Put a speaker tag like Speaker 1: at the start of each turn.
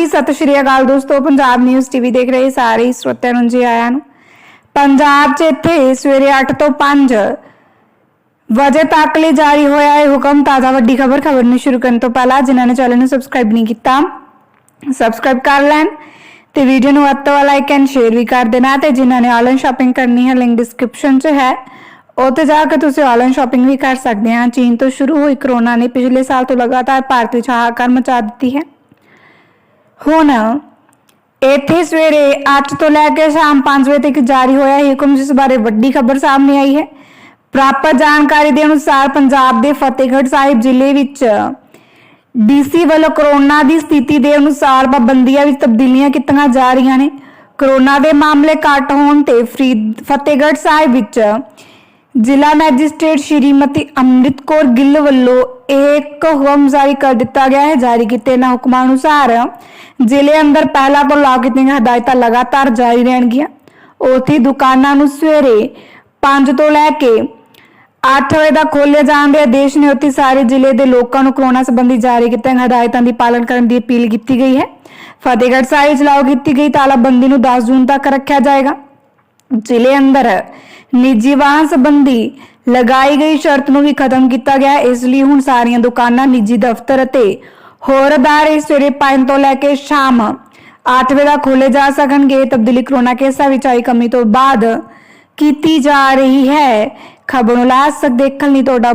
Speaker 1: जी सत श्री अकाल दोस्तों, पंजाब न्यूज़ टीवी देख रहे सारे श्रोतिਆਂ ਨੂੰ जी आया ਨੂੰ। पंजाब 'ਚ ਇੱਥੇ ਸਵੇਰੇ 8 ਤੋਂ 5 ਵਜੇ ਤੱਕ ਲਈ ਜਾਰੀ ਹੋਇਆ ਇਹ ਹੁਕਮ। ਤਾਜ਼ਾ ਵੱਡੀ ਖਬਰ ਨੂੰ ਸ਼ੁਰੂ ਕਰਨ ਤੋਂ ਪਹਿਲਾਂ ਜਿਨ੍ਹਾਂ ਨੇ ਚੈਨਲ ਨੂੰ ਸਬਸਕ੍ਰਾਈਬ नहीं ਕੀਤਾ ਸਬਸਕ੍ਰਾਈਬ ਕਰ ਲੈਣ ਤੇ ਵੀਡੀਓ ਨੂੰ ਵੱਧ ਤੋਂ ਵੱਧ ਲਾਈਕ ਐਂਡ ਸ਼ੇਅਰ ਵੀ ਕਰ ਦੇਣਾ। ਤੇ ਜਿਨ੍ਹਾਂ ਨੇ ਆਨਲਾਈਨ ਸ਼ਾਪਿੰਗ ਕਰਨੀ ਹੈ ਲਿੰਕ ਡਿਸਕ੍ਰਿਪਸ਼ਨ 'ਚ ਹੈ, ਉੱਥੇ जा के तुसीं ऑनलाइन शॉपिंग भी कर सकते हैं। चीन तो शुरू हुई कोरोना ने पिछले साल तो लगातार भारत में हाहाकार मचा दी है। हुण इत्थे सवेरे 8 तो लैके शाम 5 बजे तक जारी होया हुकम, जिस बारे वड्डी खबर सामने आई है। प्राप्त जानकारी के अनुसार पंजाब के फतेहगढ़ साहिब जिले विच डीसी वालों कोरोना की स्थिति के अनुसार पाबंदियां विच तब्दीलियां कीतियां जा रही ने। कोरोना के मामले घट होने ते फतेहगढ़ साहिब विच जिला मैजिस्ट्रेट श्रीमती अमृत कौर गिल वालों एक हुक्म जारी कर दिता गया है। जारी किए हुक्म अनुसार जिले अंदर पहला तो लागू की हदायत लगातार जारी रहनगियां। उत्थे दुकानां नूं सवेरे 5 तो लैके 8 बजे तक खोले जाने के आदेश ने। उत्थे सारे जिले के लोगों को कोरोना संबंधी जारी की हदायतों की पालन करने की अपील की गई है। फतेहगढ़ साहिब लागू की गई तालाबंदी नूं 10 जून तक रखा जाएगा। जिले अंदर निजी वाहन संबंधी लगाई गई शर्त नूं भी खत्म किया गया है। इसलिए हुण सारियां दुकानां, निजी दफ्तर अते होर अदारे सवेरे 5 तो लैके शाम 8 बजे तक खोले जा सकणगे। तब्दीली कोरोना केसां विच आई कमी तो बाद की जा रही है। खबर नूं लास्ट तक देखण लई तुहाडा